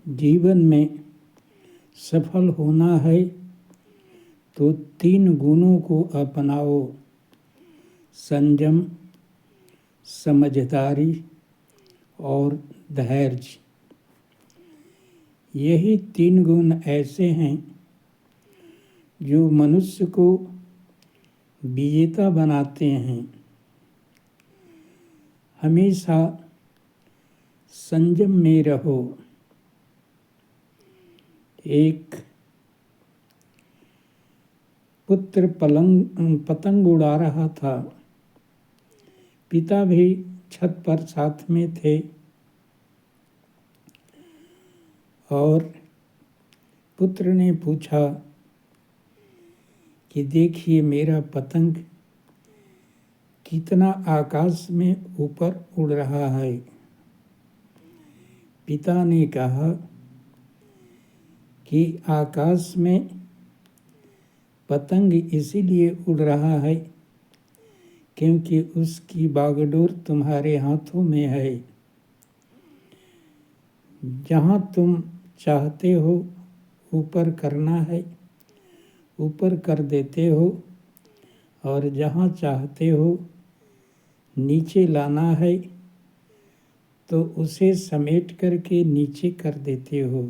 जीवन में सफल होना है तो 3 गुणों को अपनाओ: संयम, समझदारी और धैर्य। यही 3 गुण ऐसे हैं जो मनुष्य को विजेता बनाते हैं। हमेशा संयम में रहो। एक पुत्र पतंग उड़ा रहा था। पिता भी छत पर साथ में थे और पुत्र ने पूछा कि देखिए मेरा पतंग कितना आकाश में ऊपर उड़ रहा है। पिता ने कहा कि आकाश में पतंग इसीलिए उड़ रहा है क्योंकि उसकी बागडोर तुम्हारे हाथों में है। जहाँ तुम चाहते हो ऊपर करना है, ऊपर कर देते हो, और जहाँ चाहते हो नीचे लाना है तो उसे समेट करके नीचे कर देते हो।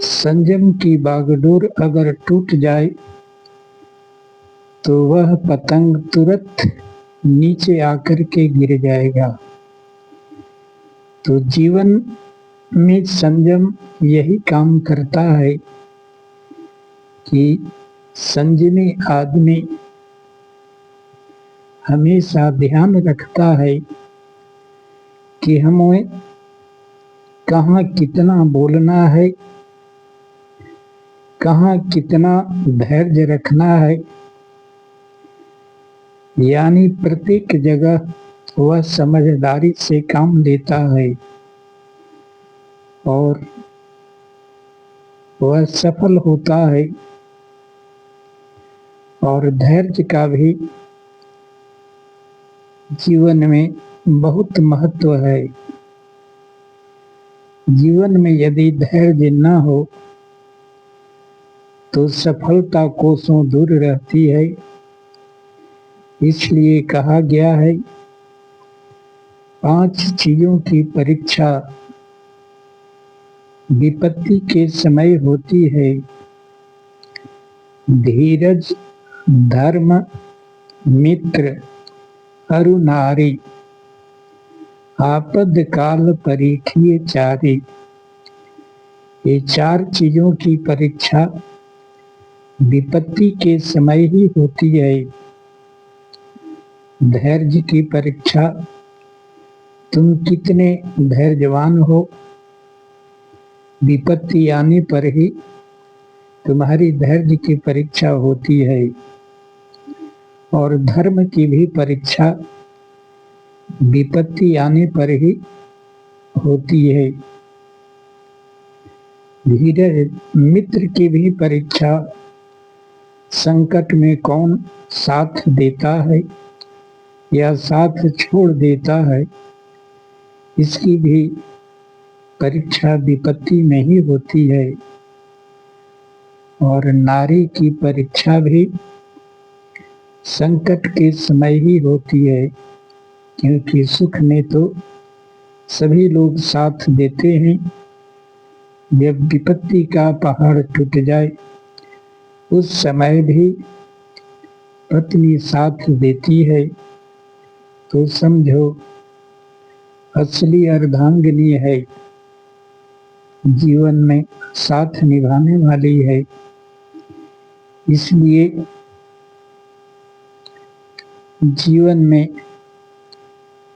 संयम की बागडोर अगर टूट जाए तो वह पतंग तुरंत नीचे आकर के गिर जाएगा। तो जीवन में संयम यही काम करता है कि संयमी आदमी हमेशा ध्यान रखता है कि हमें कहाँ कितना बोलना है, कहाँ कितना धैर्य रखना है, यानी प्रत्येक जगह वह समझदारी से काम लेता है और वह सफल होता है। और धैर्य का भी जीवन में बहुत महत्व है। जीवन में यदि धैर्य न हो तो सफलता कोसों दूर रहती है। इसलिए कहा गया है 5 चीजों की परीक्षा विपत्ति के समय होती है: धीरज, धर्म, मित्र, अरु नारी, आपद काल परीक्षिए चारी। ये 4 चीजों की परीक्षा विपत्ति के समय ही होती है। धैर्य की परीक्षा, तुम कितने धैर्यवान हो, विपत्ति आने पर ही तुम्हारी धैर्य की परीक्षा होती है। और धर्म की भी परीक्षा विपत्ति आने पर ही होती है। धीरज, मित्र की भी परीक्षा, संकट में कौन साथ देता है या साथ छोड़ देता है, इसकी भी परीक्षा विपत्ति में ही होती है। और नारी की परीक्षा भी संकट के समय ही होती है, क्योंकि सुख में तो सभी लोग साथ देते हैं। जब विपत्ति का पहाड़ टूट जाए उस समय भी पत्नी साथ देती है तो समझो असली अर्धांगिनी है, जीवन में साथ निभाने वाली है। इसलिए जीवन में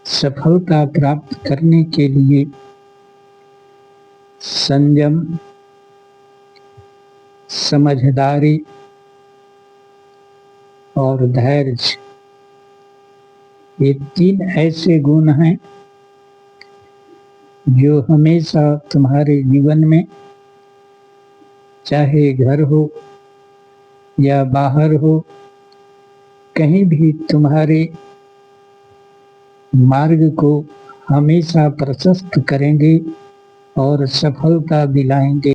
सफलता प्राप्त करने के लिए संयम, समझदारी और धैर्य, ये 3 ऐसे गुण हैं जो हमेशा तुम्हारे जीवन में, चाहे घर हो या बाहर हो, कहीं भी तुम्हारे मार्ग को हमेशा प्रशस्त करेंगे और सफलता दिलाएंगे।